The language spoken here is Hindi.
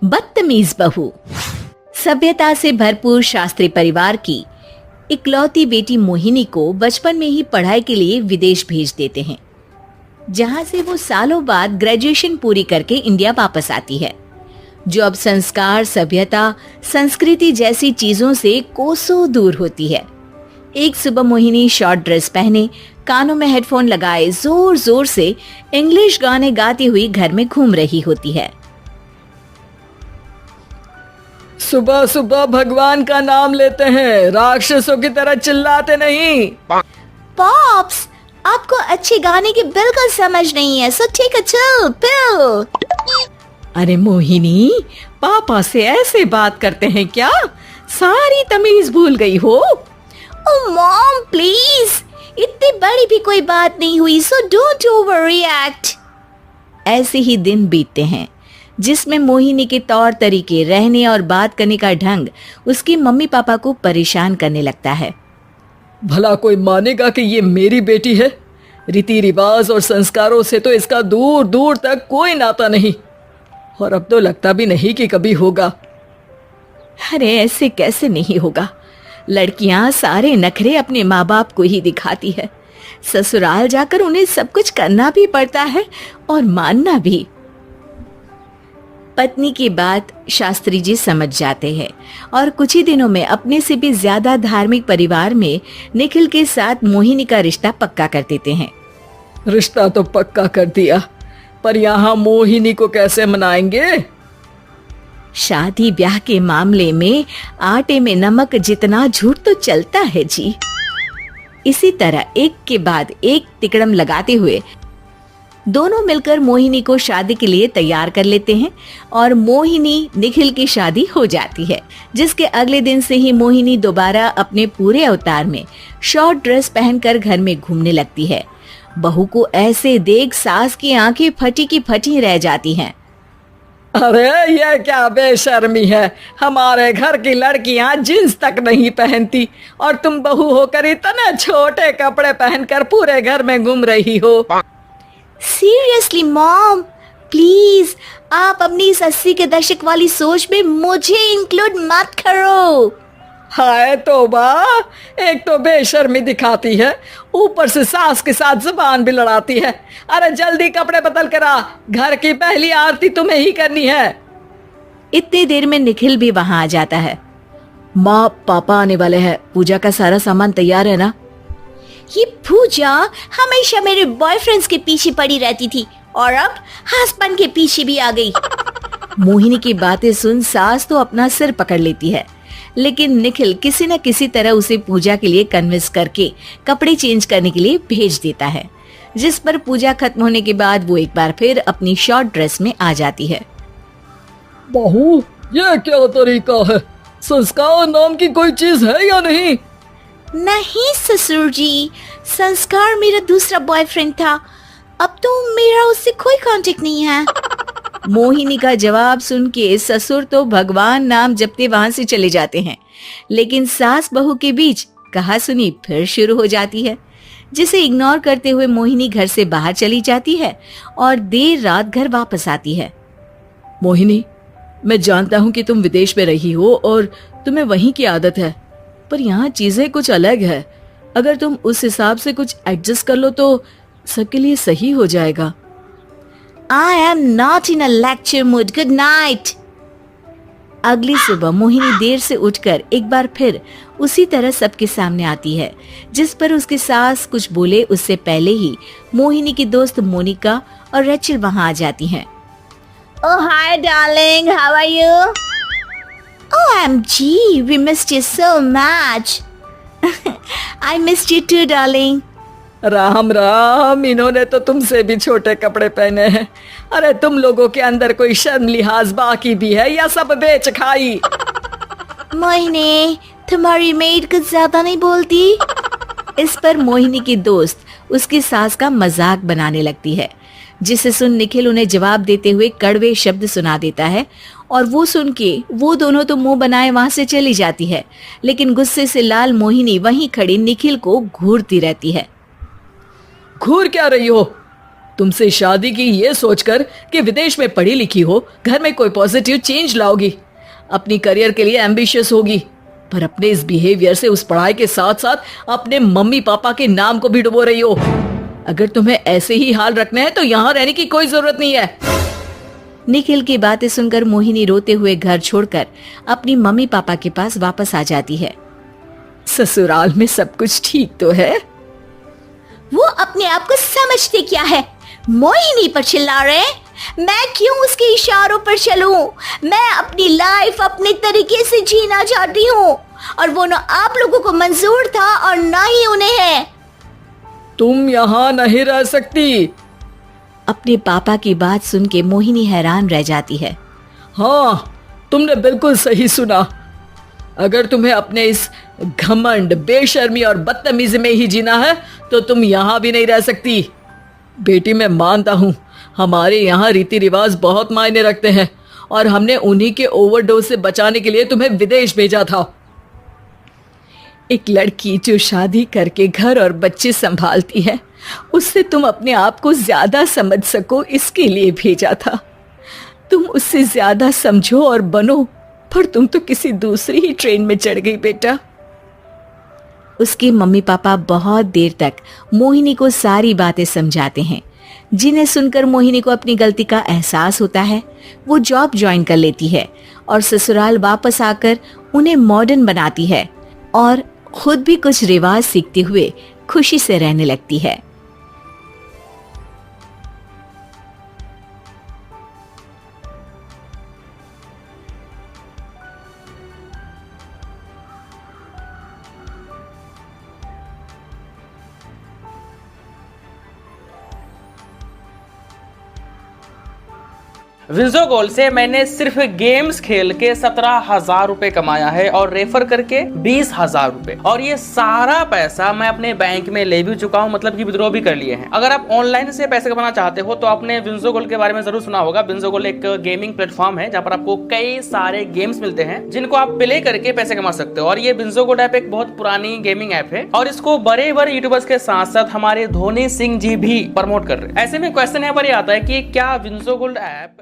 बदतमीज बहू। सभ्यता से भरपूर शास्त्री परिवार की इकलौती बेटी मोहिनी को बचपन में ही पढ़ाई के लिए विदेश भेज देते हैं, जहां से वो सालों बाद ग्रेजुएशन पूरी करके इंडिया वापस आती है, जो अब संस्कार, सभ्यता, संस्कृति जैसी चीजों से कोसों दूर होती है। एक सुबह मोहिनी शॉर्ट ड्रेस पहने, कानों में हेडफोन लगाए जोर जोर से इंग्लिश गाने गाती हुई घर में घूम रही होती है। सुबह सुबह भगवान का नाम लेते हैं, राक्षसों की तरह चिल्लाते नहीं। पॉप्स, आपको अच्छे गाने की बिल्कुल समझ नहीं है, so take a chill pill. अरे मोहिनी, पापा से ऐसे बात करते हैं क्या? सारी तमीज भूल गई हो। ओह मॉम प्लीज, इतनी बड़ी भी कोई बात नहीं हुई, सो डोंट ओवर रिएक्ट। ऐसे ही दिन बीतते हैं जिसमें मोहिनी के तौर तरीके, रहने और बात करने का ढंग उसकी मम्मी पापा को परेशान करने लगता है। भला कोई मानेगा कि ये मेरी बेटी है? रीति रिवाज और संस्कारों से तो इसका दूर दूर तक कोई नाता नहीं, और अब तो लगता भी नहीं कि कभी होगा। अरे ऐसे कैसे नहीं होगा? लड़कियां सारे नखरे अपने माँ बाप को ही दिखाती है। ससुराल जाकर उन्हें सब कुछ करना भी पड़ता है और मानना भी। पत्नी की बात शास्त्री जी समझ जाते हैं और कुछ ही दिनों में अपने से भी ज्यादा धार्मिक परिवार में निखिल के साथ मोहिनी का रिश्ता पक्का कर देते हैं। रिश्ता तो पक्का कर दिया, पर यहाँ मोहिनी को कैसे मनाएंगे? शादी ब्याह के मामले में आटे में नमक जितना झूठ तो चलता है जी। इसी तरह एक के बाद एक तिकड़म लगाते हुए दोनों मिलकर मोहिनी को शादी के लिए तैयार कर लेते हैं और मोहिनी निखिल की शादी हो जाती है, जिसके अगले दिन से ही मोहिनी दोबारा अपने पूरे अवतार में शॉर्ट ड्रेस पहनकर घर में घूमने लगती है। बहू को ऐसे देख सास की आंखें फटी की फटी रह जाती हैं। अरे ये क्या बेशर्मी है, हमारे घर की लड़कियां जींस तक नहीं पहनती और तुम बहू होकर इतने छोटे कपड़े पहनकर पूरे घर में घूम रही हो। सीरियसली मॉम, प्लीज आप अपनी इस 80 के दशक वाली सोच में मुझे इंक्लूड मत करो। हाय तौबा, एक तो बेशर्मी दिखाती है, ऊपर से सास के साथ जुबान भी लड़ाती है। अरे जल्दी कपड़े बदल कर आ, घर की पहली आरती तुम्हें ही करनी है। इतनी देर में निखिल भी वहां आ जाता है। माँ, पापा आने वाले हैं, पूजा का सारा सामान तैयार है ना? ये पूजा हमेशा मेरे बॉयफ्रेंड्स के पीछे पड़ी रहती थी और अब हस्बैंड के पीछे भी आ गई। मोहिनी की बातें सुन सास तो अपना सिर पकड़ लेती है, लेकिन निखिल किसी न किसी तरह उसे पूजा के लिए कन्विंस करके कपड़े चेंज करने के लिए भेज देता है, जिस पर पूजा खत्म होने के बाद वो एक बार फिर अपनी शॉर्ट ड्रेस में आ जाती है। बहू, ये क्या तरीका है? संस्कार नाम की कोई चीज है या नहीं? नहीं ससुर जी, संस्कार मेरा दूसरा बॉयफ्रेंड था, अब तो मेरा उससे कोई कांटेक्ट नहीं है। मोहिनी का जवाब सुन के ससुर तो भगवान नाम जपते वहां से चले जाते हैं, लेकिन सास बहू के बीच कहासुनी फिर शुरू हो जाती है, जिसे इग्नोर करते हुए मोहिनी घर से बाहर चली जाती है और देर रात घर वापस आती है। मोहिनी, मैं जानता हूँ कि तुम विदेश में रही हो और तुम्हें वहीं की आदत है, पर यहाँ चीजें कुछ अलग है। अगर तुम उस हिसाब से कुछ एडजस्ट कर लो तो सबके लिए सही हो जाएगा। I am not in a lecture mood. Good night. अगली सुबह मोहिनी देर से उठकर एक बार फिर उसी तरह सबके सामने आती है, जिस पर उसकी सास कुछ बोले उससे पहले ही मोहिनी की दोस्त मोनिका और रेचल वहां आ जाती हैं। Oh hi darling, how are you? OMG, we missed you so much. I missed you too darling. Ram Ram, इन्होंने तो तुमसे भी छोटे कपड़े पहने हैं। अरे तुम लोगों के अंदर कोई शर्म लिहाज बाकी भी है या सब बेच खाई? मोहिनी, तुम्हारी मेड कुछ ज्यादा नहीं बोलती? इस पर मोहिनी की दोस्त उसकी सास का मजाक बनाने लगती है, जिसे सुन निखिल उन्हें जवाब देते हुए कड़वे शब्द सुना देता है और वो सुन के वो दोनों तो मुंह बनाए वहां से चली जाती है, लेकिन गुस्से से लाल मोहिनी वहीं खड़ी निखिल को घूरती रहती है। घूर क्या रही हो? तुमसे शादी की ये सोचकर कि विदेश में पढ़ी लिखी हो, घर में कोई पॉजिटिव चेंज लाओगी, अपनी करियर के लिए एम्बिशियस होगी, पर अपने इस बिहेवियर से उस पढ़ाई के साथ साथ अपने मम्मी पापा के नाम को भी डुबो रही हो। अगर तुम्हें ऐसे ही हाल रखना है तो यहाँ रहने की कोई जरूरत नहीं है। निखिल की बातें सुनकर मोहिनी रोते हुए घर छोड़कर अपनी मम्मी पापा के पास वापस आ जाती है। ससुराल में सब कुछ ठीक तो है? वो अपने आप को समझते क्या है? मोहिनी पर चिल्ला रहे हैं? मैं क्यों उसके इशारों पर चलूं? मैं अपनी लाइफ अपने तरीके से जीना चाहती हूँ और वो ना आप लोगों को मंजूर था और ना ही उन्हें है। तुम यहाँ नहीं रह सकती। अपने पापा की बात सुन के मोहिनी हैरान रह जाती है। हाँ, तुमने बिल्कुल सही सुना। अगर तुम्हें अपने इस घमंड, बेशर्मी और बदतमीजी में ही जीना है तो तुम यहाँ भी नहीं रह सकती। बेटी, मैं मानता हूँ हमारे यहाँ रीति रिवाज बहुत मायने रखते हैं और हमने उन्हीं के ओवरडोज से बचाने के लिए तुम्हें विदेश भेजा था। एक लड़की जो शादी करके घर और बच्चे संभालती है, उससे तुम अपने आप को ज्यादा समझ सको इसके लिए भेजा था। तुम उससे ज्यादा समझो और बनो, पर तुम तो किसी दूसरी ही ट्रेन में चढ़ गई बेटा। उसके मम्मी पापा बहुत देर तक मोहिनी को सारी बातें समझाते हैं, जिन्हें सुनकर मोहिनी को अपनी गलती का एहसास होता है। वो जॉब ज्वाइन कर लेती है और ससुराल वापस आकर उन्हें मॉडर्न बनाती है और खुद भी कुछ रिवाज सीखते हुए खुशी से रहने लगती है। विंजो गोल्ड से मैंने सिर्फ गेम्स खेल के 17,000 रुपए कमाया है और रेफर करके 20,000 रुपए, और ये सारा पैसा मैं अपने बैंक में ले भी चुका हूँ, मतलब कि विड्रॉ भी कर लिए हैं। अगर आप ऑनलाइन से पैसे कमाना चाहते हो तो आपने विंजो गोल्ड के बारे में जरूर सुना होगा। विंजो गोल्ड एक गेमिंग प्लेटफॉर्म है जहाँ पर आपको कई सारे गेम्स मिलते हैं जिनको आप प्ले करके पैसे कमा सकते हो। और ये विंजो गोल्ड ऐप एक बहुत पुरानी गेमिंग ऐप है और इसको बड़े बड़े यूट्यूबर्स के साथ साथ हमारे धोनी सिंह जी भी प्रमोट कर रहे हैं। ऐसे में क्वेश्चन यहाँ पर ये आता है कि क्या विंजो गोल्ड ऐप